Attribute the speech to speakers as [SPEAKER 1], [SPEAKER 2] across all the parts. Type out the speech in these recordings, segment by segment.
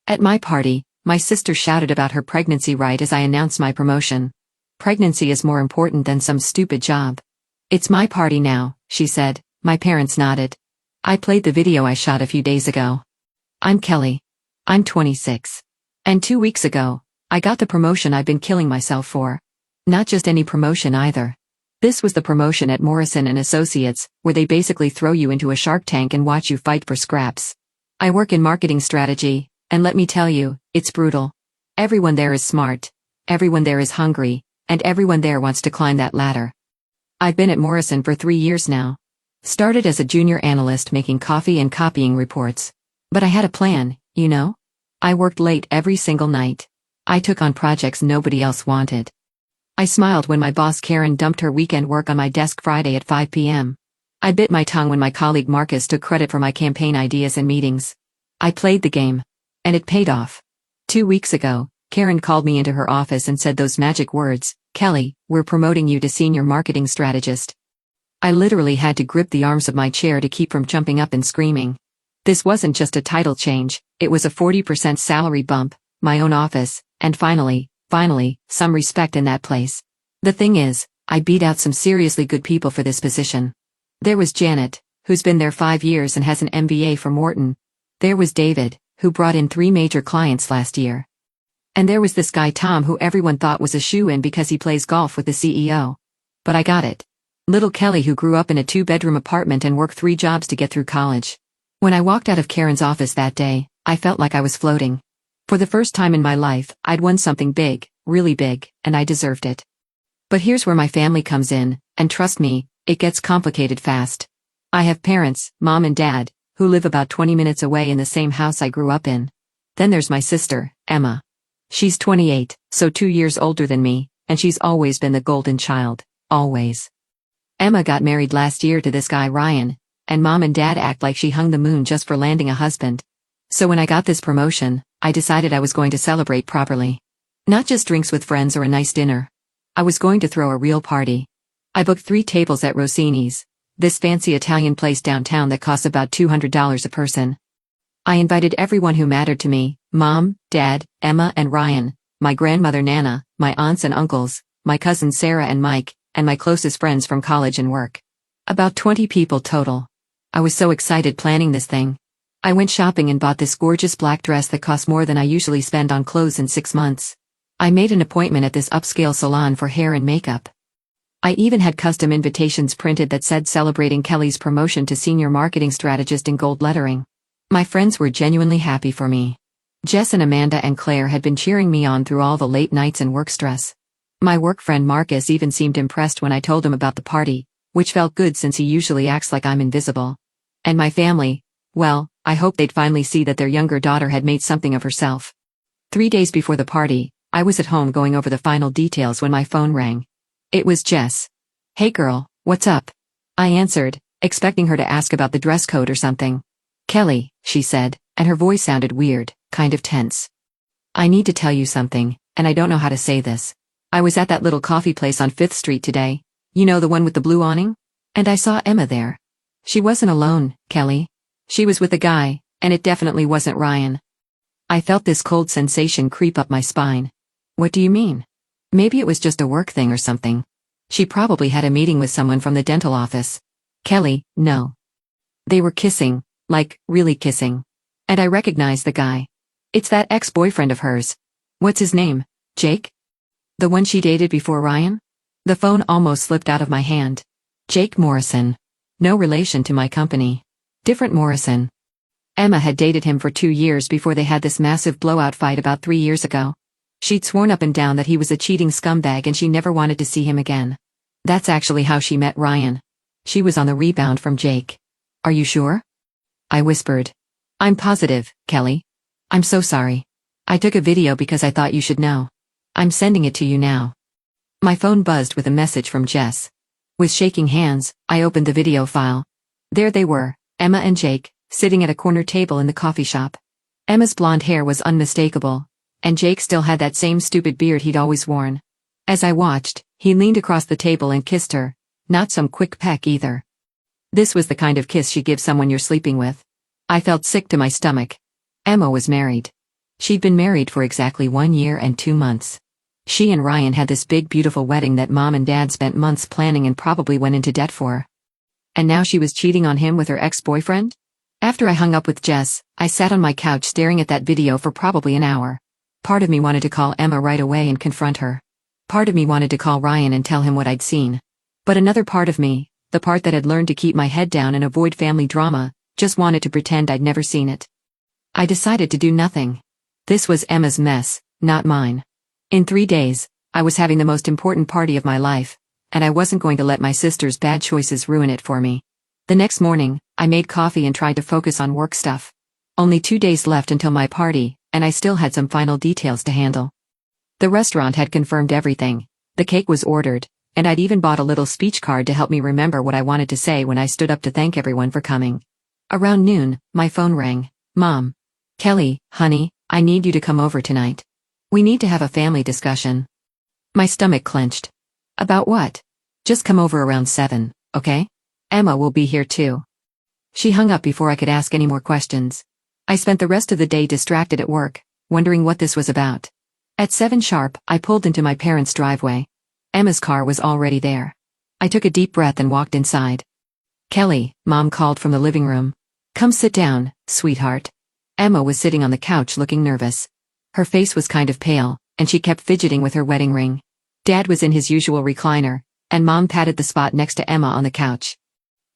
[SPEAKER 1] At my party, my sister shouted about her pregnancy right as I announced my promotion. Pregnancy is more important than some stupid job. It's my party now, she said. My parents nodded. I played the video I shot a few days ago. I'm Kelly. I'm 26. And 2 weeks ago, I got the promotion I've been killing myself for. Not just any promotion either. This was the promotion at Morrison & Associates, where they basically throw you into a shark tank and watch you fight for scraps. I work in marketing strategy, and let me tell you, it's brutal. Everyone there is smart. Everyone there is hungry, and everyone there wants to climb that ladder. I've been at Morrison for 3 years now. Started as a junior analyst making coffee and copying reports. But I had a plan, you know? I worked late every single night. I took on projects nobody else wanted. I smiled when my boss Karen dumped her weekend work on my desk Friday at 5 p.m. I bit my tongue when my colleague Marcus took credit for my campaign ideas and meetings. I played the game. And it paid off. 2 weeks ago, Karen called me into her office and said those magic words, "Kelly, we're promoting you to senior marketing strategist." I literally had to grip the arms of my chair to keep from jumping up and screaming. This wasn't just a title change, it was a 40% salary bump, my own office, and finally, some respect in that place. The thing is, I beat out some seriously good people for this position. There was Janet, who's been there 5 years and has an MBA from Wharton. There was David, who brought in 3 major clients last year. And there was this guy Tom who everyone thought was a shoo-in because he plays golf with the CEO. But I got it. Little Kelly who grew up in a 2-bedroom apartment and worked 3 jobs to get through college. When I walked out of Karen's office that day, I felt like I was floating. For the first time in my life, I'd won something big, really big, and I deserved it. But here's where my family comes in, and trust me, it gets complicated fast. I have parents, mom and dad, who live about 20 minutes away in the same house I grew up in. Then there's my sister, Emma. She's 28, so 2 years older than me, and she's always been the golden child, always. Emma got married last year to this guy Ryan, and mom and dad act like she hung the moon just for landing a husband. So when I got this promotion, I decided I was going to celebrate properly. Not just drinks with friends or a nice dinner. I was going to throw a real party. I booked 3 tables at Rossini's, this fancy Italian place downtown that costs about $200 a person. I invited everyone who mattered to me, Mom, Dad, Emma and Ryan, my grandmother Nana, my aunts and uncles, my cousins Sarah and Mike, and my closest friends from college and work. About 20 people total. I was so excited planning this thing. I went shopping and bought this gorgeous black dress that cost more than I usually spend on clothes in 6 months. I made an appointment at this upscale salon for hair and makeup. I even had custom invitations printed that said celebrating Kelly's promotion to senior marketing strategist in gold lettering. My friends were genuinely happy for me. Jess and Amanda and Claire had been cheering me on through all the late nights and work stress. My work friend Marcus even seemed impressed when I told him about the party, which felt good since he usually acts like I'm invisible. And my family, well, I hoped they'd finally see that their younger daughter had made something of herself. 3 days before the party, I was at home going over the final details when my phone rang. It was Jess. "Hey girl, what's up?" I answered, expecting her to ask about the dress code or something. "Kelly," she said, and her voice sounded weird, kind of tense. "I need to tell you something, and I don't know how to say this. I was at that little coffee place on 5th Street today, you know the one with the blue awning? And I saw Emma there. She wasn't alone, Kelly. She was with a guy, and it definitely wasn't Ryan." I felt this cold sensation creep up my spine. "What do you mean? Maybe it was just a work thing or something. She probably had a meeting with someone from the dental office." "Kelly, no. They were kissing, like, really kissing. And I recognized the guy. It's that ex-boyfriend of hers. What's his name? Jake? The one she dated before Ryan?" The phone almost slipped out of my hand. Jake Morrison. No relation to my company. Different Morrison. Emma had dated him for 2 years before they had this massive blowout fight about 3 years ago. She'd sworn up and down that he was a cheating scumbag and she never wanted to see him again. That's actually how she met Ryan. She was on the rebound from Jake. "Are you sure?" I whispered. "I'm positive, Kelly. I'm so sorry. I took a video because I thought you should know. I'm sending it to you now." My phone buzzed with a message from Jess. With shaking hands, I opened the video file. There they were, Emma and Jake, sitting at a corner table in the coffee shop. Emma's blonde hair was unmistakable, and Jake still had that same stupid beard he'd always worn. As I watched, he leaned across the table and kissed her, not some quick peck either. This was the kind of kiss you give someone you're sleeping with. I felt sick to my stomach. Emma was married. She'd been married for exactly 1 year and 2 months. She and Ryan had this big beautiful wedding that Mom and Dad spent months planning and probably went into debt for. And now she was cheating on him with her ex-boyfriend? After I hung up with Jess, I sat on my couch staring at that video for probably an hour. Part of me wanted to call Emma right away and confront her. Part of me wanted to call Ryan and tell him what I'd seen. But another part of me, the part that had learned to keep my head down and avoid family drama, just wanted to pretend I'd never seen it. I decided to do nothing. This was Emma's mess, not mine. In 3 days, I was having the most important party of my life, and I wasn't going to let my sister's bad choices ruin it for me. The next morning, I made coffee and tried to focus on work stuff. Only 2 days left until my party, and I still had some final details to handle. The restaurant had confirmed everything, the cake was ordered, and I'd even bought a little speech card to help me remember what I wanted to say when I stood up to thank everyone for coming. Around noon, my phone rang. Mom. Kelly, honey, I need you to come over tonight. We need to have a family discussion. My stomach clenched. About what? Just come over around 7, okay? Emma will be here too. She hung up before I could ask any more questions. I spent the rest of the day distracted at work, wondering what this was about. At 7 sharp, I pulled into my parents' driveway. Emma's car was already there. I took a deep breath and walked inside. Kelly, Mom called from the living room. Come sit down, sweetheart. Emma was sitting on the couch looking nervous. Her face was kind of pale, and she kept fidgeting with her wedding ring. Dad was in his usual recliner, and Mom patted the spot next to Emma on the couch.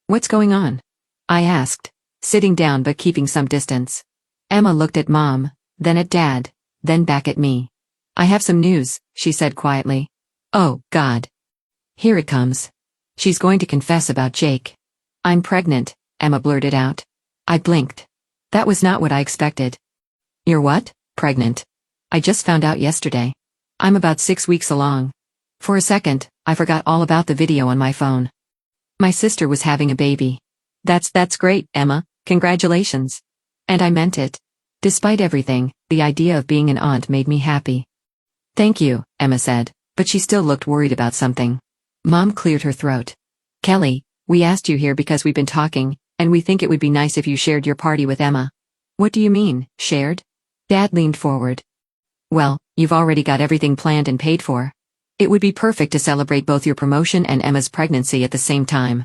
[SPEAKER 1] What's going on? I asked, sitting down but keeping some distance. Emma looked at Mom, then at Dad, then back at me. I have some news, she said quietly. Oh, God. Here it comes. She's going to confess about Jake. I'm pregnant, Emma blurted out. I blinked. That was not what I expected. You're what? Pregnant. I just found out yesterday. I'm about 6 weeks along. For a second, I forgot all about the video on my phone. My sister was having a baby. That's great, Emma, congratulations. And I meant it. Despite everything, the idea of being an aunt made me happy. Thank you, Emma said, but she still looked worried about something. Mom cleared her throat. Kelly, we asked you here because we've been talking, and we think it would be nice if you shared your party with Emma. What do you mean, shared? Dad leaned forward. Well, you've already got everything planned and paid for. It would be perfect to celebrate both your promotion and Emma's pregnancy at the same time.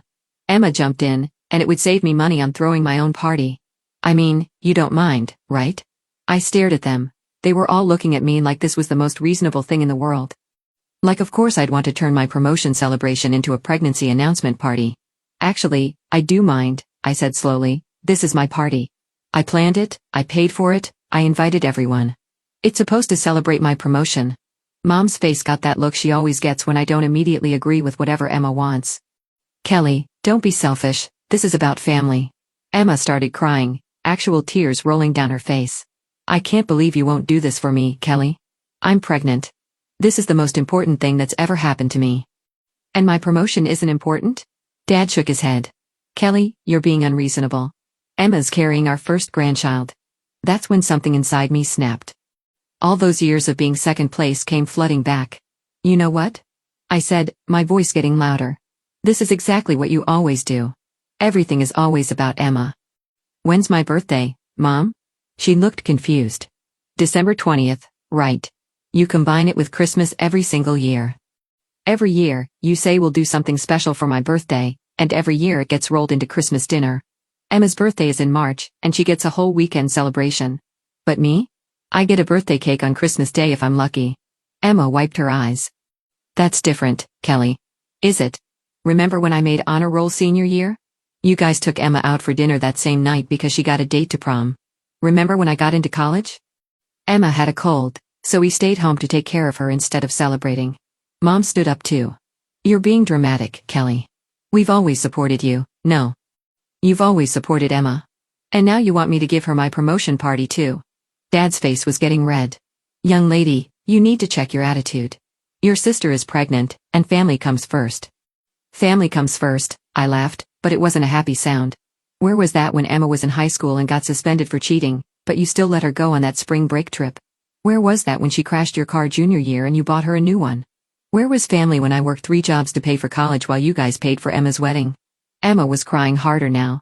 [SPEAKER 1] Emma jumped in, and it would save me money on throwing my own party. I mean, you don't mind, right? I stared at them. They were all looking at me like this was the most reasonable thing in the world. Like of course I'd want to turn my promotion celebration into a pregnancy announcement party. Actually, I do mind, I said slowly. This is my party. I planned it, I paid for it, I invited everyone. It's supposed to celebrate my promotion. Mom's face got that look she always gets when I don't immediately agree with whatever Emma wants. Kelly, don't be selfish, this is about family. Emma started crying, actual tears rolling down her face. I can't believe you won't do this for me, Kelly. I'm pregnant. This is the most important thing that's ever happened to me. And my promotion isn't important? Dad shook his head. Kelly, you're being unreasonable. Emma's carrying our first grandchild. That's when something inside me snapped. All those years of being second place came flooding back. You know what? I said, my voice getting louder. This is exactly what you always do. Everything is always about Emma. When's my birthday, Mom? She looked confused. December 20th, right. You combine it with Christmas every single year. Every year, you say we'll do something special for my birthday, and every year it gets rolled into Christmas dinner. Emma's birthday is in March, and she gets a whole weekend celebration. But me? I get a birthday cake on Christmas Day if I'm lucky. Emma wiped her eyes. That's different, Kelly. Is it? Remember when I made honor roll senior year? You guys took Emma out for dinner that same night because she got a date to prom. Remember when I got into college? Emma had a cold, so we stayed home to take care of her instead of celebrating. Mom stood up too. You're being dramatic, Kelly. We've always supported you, no. You've always supported Emma. And now you want me to give her my promotion party too. Dad's face was getting red. Young lady, you need to check your attitude. Your sister is pregnant, and family comes first. Family comes first, I laughed, but it wasn't a happy sound. Where was that when Emma was in high school and got suspended for cheating, but you still let her go on that spring break trip? Where was that when she crashed your car junior year and you bought her a new one? Where was family when I worked 3 jobs to pay for college while you guys paid for Emma's wedding? Emma was crying harder now.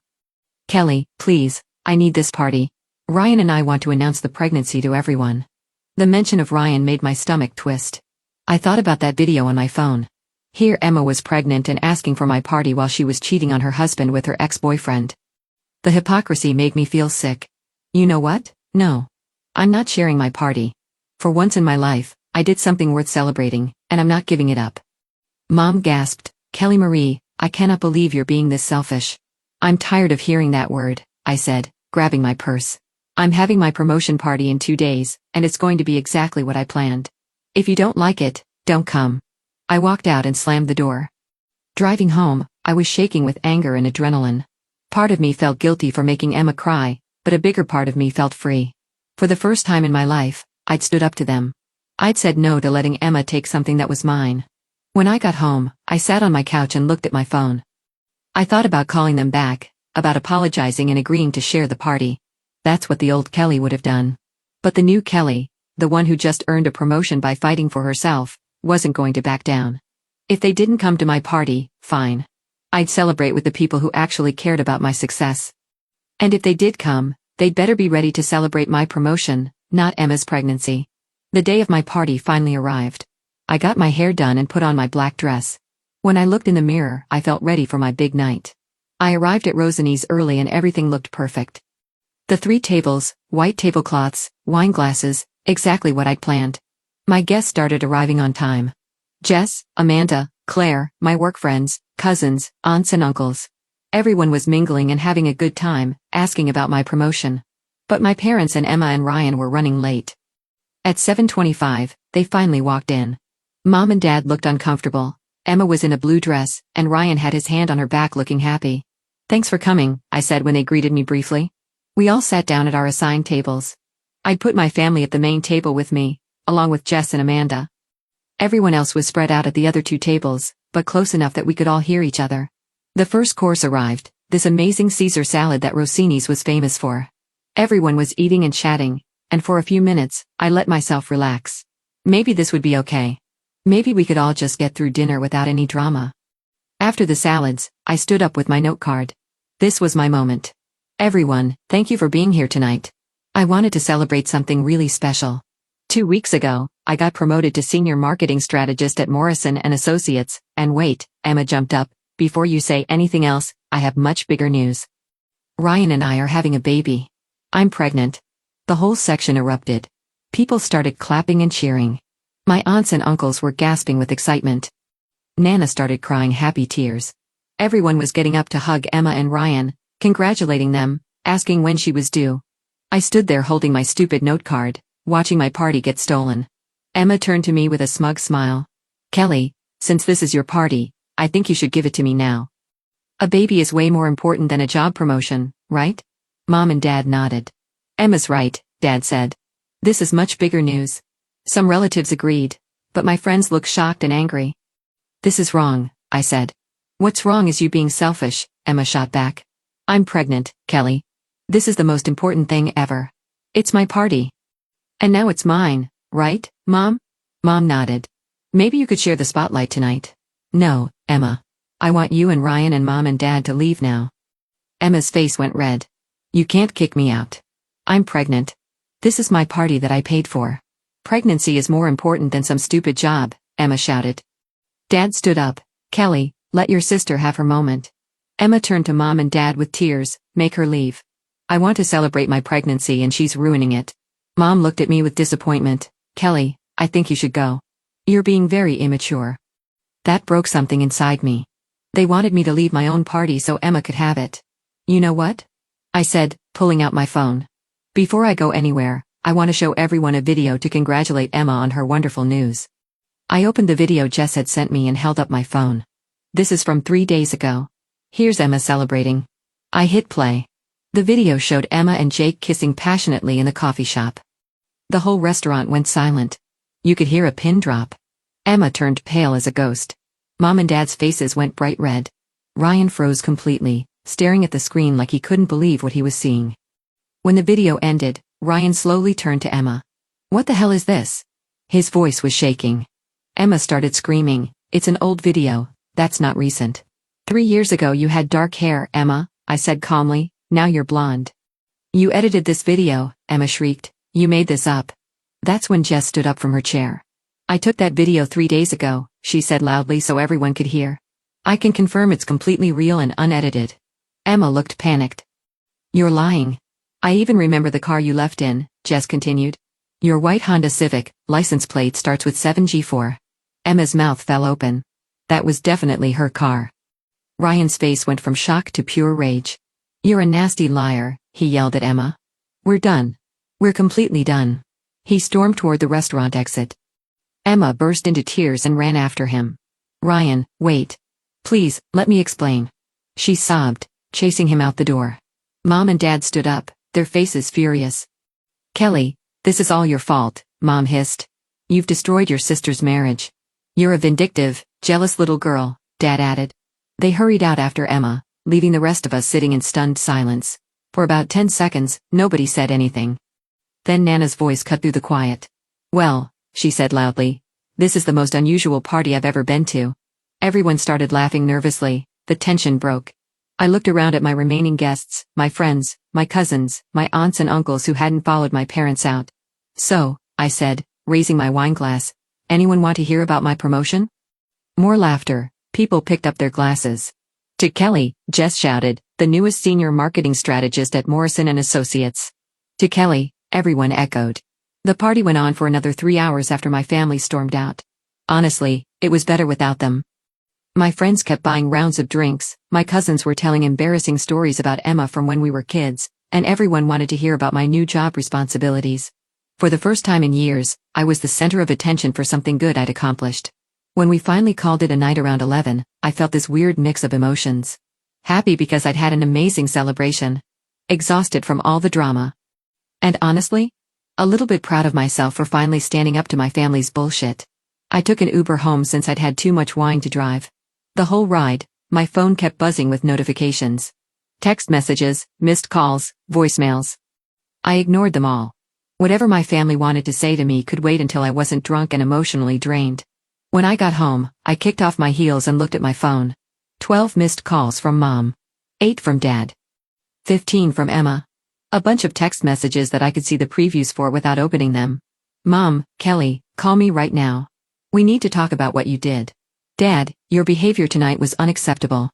[SPEAKER 1] Kelly, please, I need this party. Ryan and I want to announce the pregnancy to everyone. The mention of Ryan made my stomach twist. I thought about that video on my phone. Here Emma was pregnant and asking for my party while she was cheating on her husband with her ex-boyfriend. The hypocrisy made me feel sick. You know what? No. I'm not sharing my party. For once in my life, I did something worth celebrating, and I'm not giving it up. Mom gasped, Kelly Marie, I cannot believe you're being this selfish. I'm tired of hearing that word, I said, grabbing my purse. I'm having my promotion party in 2 days, and it's going to be exactly what I planned. If you don't like it, don't come. I walked out and slammed the door. Driving home, I was shaking with anger and adrenaline. Part of me felt guilty for making Emma cry, but a bigger part of me felt free. For the first time in my life, I'd stood up to them. I'd said no to letting Emma take something that was mine. When I got home, I sat on my couch and looked at my phone. I thought about calling them back, about apologizing and agreeing to share the party. That's what the old Kelly would have done. But the new Kelly, the one who just earned a promotion by fighting for herself, wasn't going to back down. If they didn't come to my party, fine. I'd celebrate with the people who actually cared about my success. And if they did come, they'd better be ready to celebrate my promotion, not Emma's pregnancy. The day of my party finally arrived. I got my hair done and put on my black dress. When I looked in the mirror, I felt ready for my big night. I arrived at Rosani's early and everything looked perfect. The 3 tables, white tablecloths, wine glasses, exactly what I'd planned. My guests started arriving on time. Jess, Amanda, Claire, my work friends, cousins, aunts and uncles. Everyone was mingling and having a good time, asking about my promotion. But my parents and Emma and Ryan were running late. At 7:25, they finally walked in. Mom and Dad looked uncomfortable. Emma was in a blue dress, and Ryan had his hand on her back looking happy. Thanks for coming, I said when they greeted me briefly. We all sat down at our assigned tables. I'd put my family at the main table with me, along with Jess and Amanda. Everyone else was spread out at the other 2 tables, but close enough that we could all hear each other. The first course arrived, this amazing Caesar salad that Rossini's was famous for. Everyone was eating and chatting, and for a few minutes, I let myself relax. Maybe this would be okay. Maybe we could all just get through dinner without any drama. After the salads, I stood up with my note card. This was my moment. Everyone, thank you for being here tonight. I wanted to celebrate something really special. 2 weeks ago, I got promoted to senior marketing strategist at Morrison & Associates, and wait, Emma jumped up, before you say anything else, I have much bigger news. Ryan and I are having a baby. I'm pregnant. The whole section erupted. People started clapping and cheering. My aunts and uncles were gasping with excitement. Nana started crying happy tears. Everyone was getting up to hug Emma and Ryan, congratulating them, asking when she was due. I stood there holding my stupid note card, watching my party get stolen. Emma turned to me with a smug smile. Kelly, since this is your party, I think you should give it to me now. A baby is way more important than a job promotion, right? Mom and Dad nodded. Emma's right, Dad said. This is much bigger news. Some relatives agreed, but my friends looked shocked and angry. This is wrong, I said. What's wrong is you being selfish, Emma shot back. I'm pregnant, Kelly. This is the most important thing ever. It's my party. And now it's mine, right, Mom? Mom nodded. Maybe you could share the spotlight tonight. No, Emma. I want you and Ryan and Mom and Dad to leave now. Emma's face went red. You can't kick me out. I'm pregnant. This is my party that I paid for. Pregnancy is more important than some stupid job, Emma shouted. Dad stood up. Kelly, let your sister have her moment. Emma turned to Mom and Dad with tears. Make her leave. I want to celebrate my pregnancy and she's ruining it. Mom looked at me with disappointment. Kelly, I think you should go. You're being very immature. That broke something inside me. They wanted me to leave my own party so Emma could have it. You know what? I said, pulling out my phone. Before I go anywhere, I want to show everyone a video to congratulate Emma on her wonderful news. I opened the video Jess had sent me and held up my phone. This is from 3 days ago. Here's Emma celebrating. I hit play. The video showed Emma and Jake kissing passionately in the coffee shop. The whole restaurant went silent. You could hear a pin drop. Emma turned pale as a ghost. Mom and Dad's faces went bright red. Ryan froze completely, staring at the screen like he couldn't believe what he was seeing. When the video ended, Ryan slowly turned to Emma. What the hell is this? His voice was shaking. Emma started screaming, it's an old video, that's not recent. 3 years ago you had dark hair, Emma, I said calmly, now you're blonde. You edited this video, Emma shrieked. You made this up. That's when Jess stood up from her chair. I took that video 3 days ago, she said loudly so everyone could hear. I can confirm it's completely real and unedited. Emma looked panicked. You're lying. I even remember the car you left in, Jess continued. Your white Honda Civic, license plate starts with 7G4. Emma's mouth fell open. That was definitely her car. Ryan's face went from shock to pure rage. You're a nasty liar, he yelled at Emma. We're done. We're completely done. He stormed toward the restaurant exit. Emma burst into tears and ran after him. Ryan, wait. Please, let me explain. She sobbed, chasing him out the door. Mom and Dad stood up, their faces furious. Kelly, this is all your fault, Mom hissed. You've destroyed your sister's marriage. You're a vindictive, jealous little girl, Dad added. They hurried out after Emma, leaving the rest of us sitting in stunned silence. For about 10 seconds, nobody said anything. Then Nana's voice cut through the quiet. Well, she said loudly, this is the most unusual party I've ever been to. Everyone started laughing nervously, the tension broke. I looked around at my remaining guests, my friends, my cousins, my aunts and uncles who hadn't followed my parents out. So, I said, raising my wine glass, anyone want to hear about my promotion? More laughter, people picked up their glasses. To Kelly, Jess shouted, the newest senior marketing strategist at Morrison & Associates. To Kelly, everyone echoed. The party went on for another 3 hours after my family stormed out. Honestly, it was better without them. My friends kept buying rounds of drinks, my cousins were telling embarrassing stories about Emma from when we were kids, and everyone wanted to hear about my new job responsibilities. For the first time in years, I was the center of attention for something good I'd accomplished. When we finally called it a night around 11, I felt this weird mix of emotions. Happy because I'd had an amazing celebration. Exhausted from all the drama. And honestly, a little bit proud of myself for finally standing up to my family's bullshit. I took an Uber home since I'd had too much wine to drive. The whole ride, my phone kept buzzing with notifications. Text messages, missed calls, voicemails. I ignored them all. Whatever my family wanted to say to me could wait until I wasn't drunk and emotionally drained. When I got home, I kicked off my heels and looked at my phone. 12 missed calls from Mom. 8 from Dad. 15 from Emma. A bunch of text messages that I could see the previews for without opening them. Mom, Kelly, call me right now. We need to talk about what you did. Dad, your behavior tonight was unacceptable.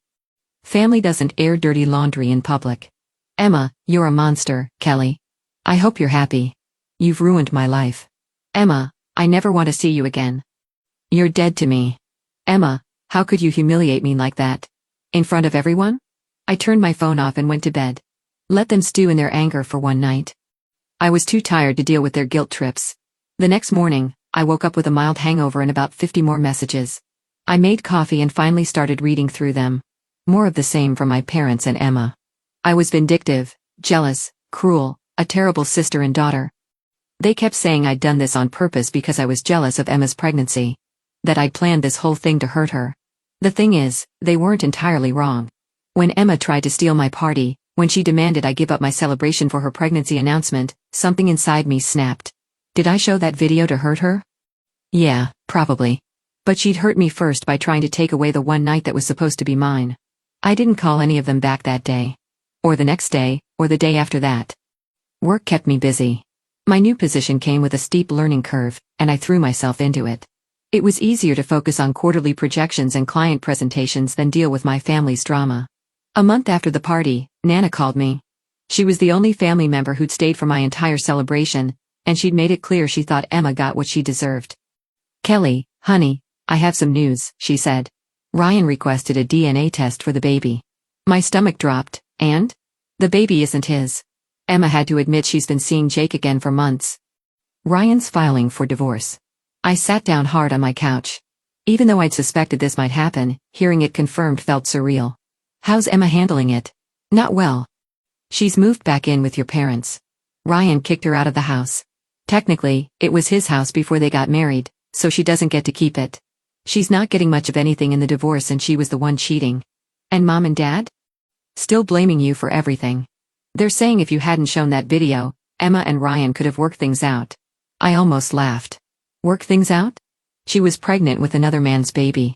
[SPEAKER 1] Family doesn't air dirty laundry in public. Emma, you're a monster, Kelly. I hope you're happy. You've ruined my life. Emma, I never want to see you again. You're dead to me. Emma, how could you humiliate me like that? In front of everyone? I turned my phone off and went to bed. Let them stew in their anger for one night. I was too tired to deal with their guilt trips. The next morning, I woke up with a mild hangover and about 50 more messages. I made coffee and finally started reading through them. More of the same from my parents and Emma. I was vindictive, jealous, cruel, a terrible sister and daughter. They kept saying I'd done this on purpose because I was jealous of Emma's pregnancy. That I'd planned this whole thing to hurt her. The thing is, they weren't entirely wrong. When Emma tried to steal my party, when she demanded I give up my celebration for her pregnancy announcement, something inside me snapped. Did I show that video to hurt her? Yeah, probably. But she'd hurt me first by trying to take away the one night that was supposed to be mine. I didn't call any of them back that day. Or the next day, or the day after that. Work kept me busy. My new position came with a steep learning curve, and I threw myself into it. It was easier to focus on quarterly projections and client presentations than deal with my family's drama. A month after the party, Nana called me. She was the only family member who'd stayed for my entire celebration, and she'd made it clear she thought Emma got what she deserved. Kelly, honey, I have some news, she said. Ryan requested a DNA test for the baby. My stomach dropped, and? The baby isn't his. Emma had to admit she's been seeing Jake again for months. Ryan's filing for divorce. I sat down hard on my couch. Even though I'd suspected this might happen, hearing it confirmed felt surreal. How's Emma handling it? Not well. She's moved back in with your parents. Ryan kicked her out of the house. Technically, it was his house before they got married, so she doesn't get to keep it. She's not getting much of anything in the divorce and she was the one cheating. And Mom and Dad? Still blaming you for everything. They're saying if you hadn't shown that video, Emma and Ryan could have worked things out. I almost laughed. Work things out? She was pregnant with another man's baby.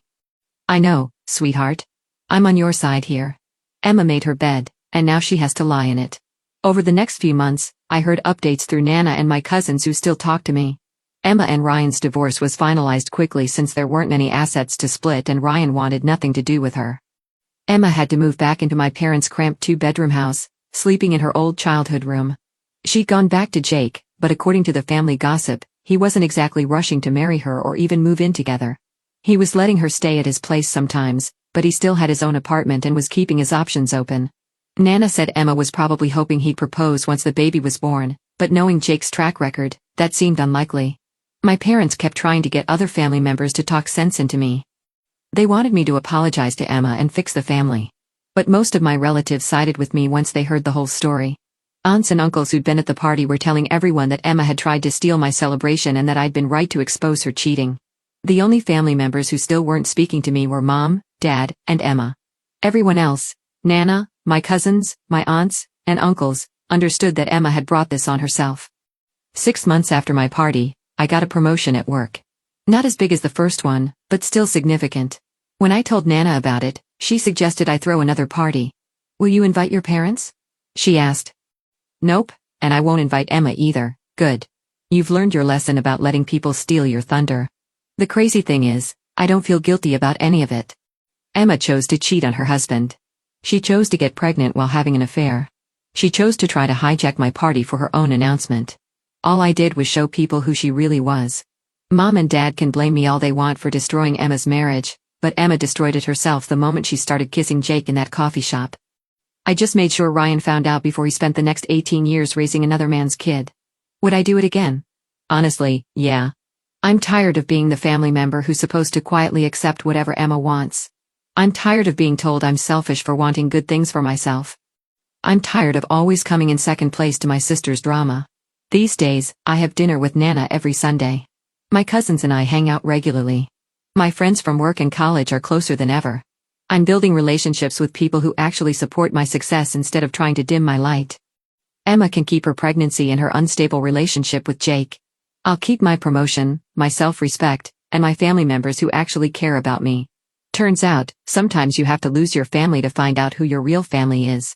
[SPEAKER 1] I know, sweetheart. I'm on your side here. Emma made her bed, and now she has to lie in it. Over the next few months, I heard updates through Nana and my cousins who still talk to me. Emma and Ryan's divorce was finalized quickly since there weren't any assets to split and Ryan wanted nothing to do with her. Emma had to move back into my parents' cramped two-bedroom house, sleeping in her old childhood room. She'd gone back to Jake, but according to the family gossip, he wasn't exactly rushing to marry her or even move in together. He was letting her stay at his place sometimes, but he still had his own apartment and was keeping his options open. Nana said Emma was probably hoping he'd propose once the baby was born, but knowing Jake's track record, that seemed unlikely. My parents kept trying to get other family members to talk sense into me. They wanted me to apologize to Emma and fix the family. But most of my relatives sided with me once they heard the whole story. Aunts and uncles who'd been at the party were telling everyone that Emma had tried to steal my celebration and that I'd been right to expose her cheating. The only family members who still weren't speaking to me were Mom, Dad, and Emma. Everyone else, Nana, my cousins, my aunts, and uncles, understood that Emma had brought this on herself. 6 months after my party, I got a promotion at work. Not as big as the first one, but still significant. When I told Nana about it, she suggested I throw another party. "Will you invite your parents?" she asked. "Nope, and I won't invite Emma either." "Good. You've learned your lesson about letting people steal your thunder." The crazy thing is, I don't feel guilty about any of it. Emma chose to cheat on her husband. She chose to get pregnant while having an affair. She chose to try to hijack my party for her own announcement. All I did was show people who she really was. Mom and Dad can blame me all they want for destroying Emma's marriage, but Emma destroyed it herself the moment she started kissing Jake in that coffee shop. I just made sure Ryan found out before he spent the next 18 years raising another man's kid. Would I do it again? Honestly, yeah. I'm tired of being the family member who's supposed to quietly accept whatever Emma wants. I'm tired of being told I'm selfish for wanting good things for myself. I'm tired of always coming in second place to my sister's drama. These days, I have dinner with Nana every Sunday. My cousins and I hang out regularly. My friends from work and college are closer than ever. I'm building relationships with people who actually support my success instead of trying to dim my light. Emma can keep her pregnancy and her unstable relationship with Jake. I'll keep my promotion, my self-respect, and my family members who actually care about me. Turns out, sometimes you have to lose your family to find out who your real family is.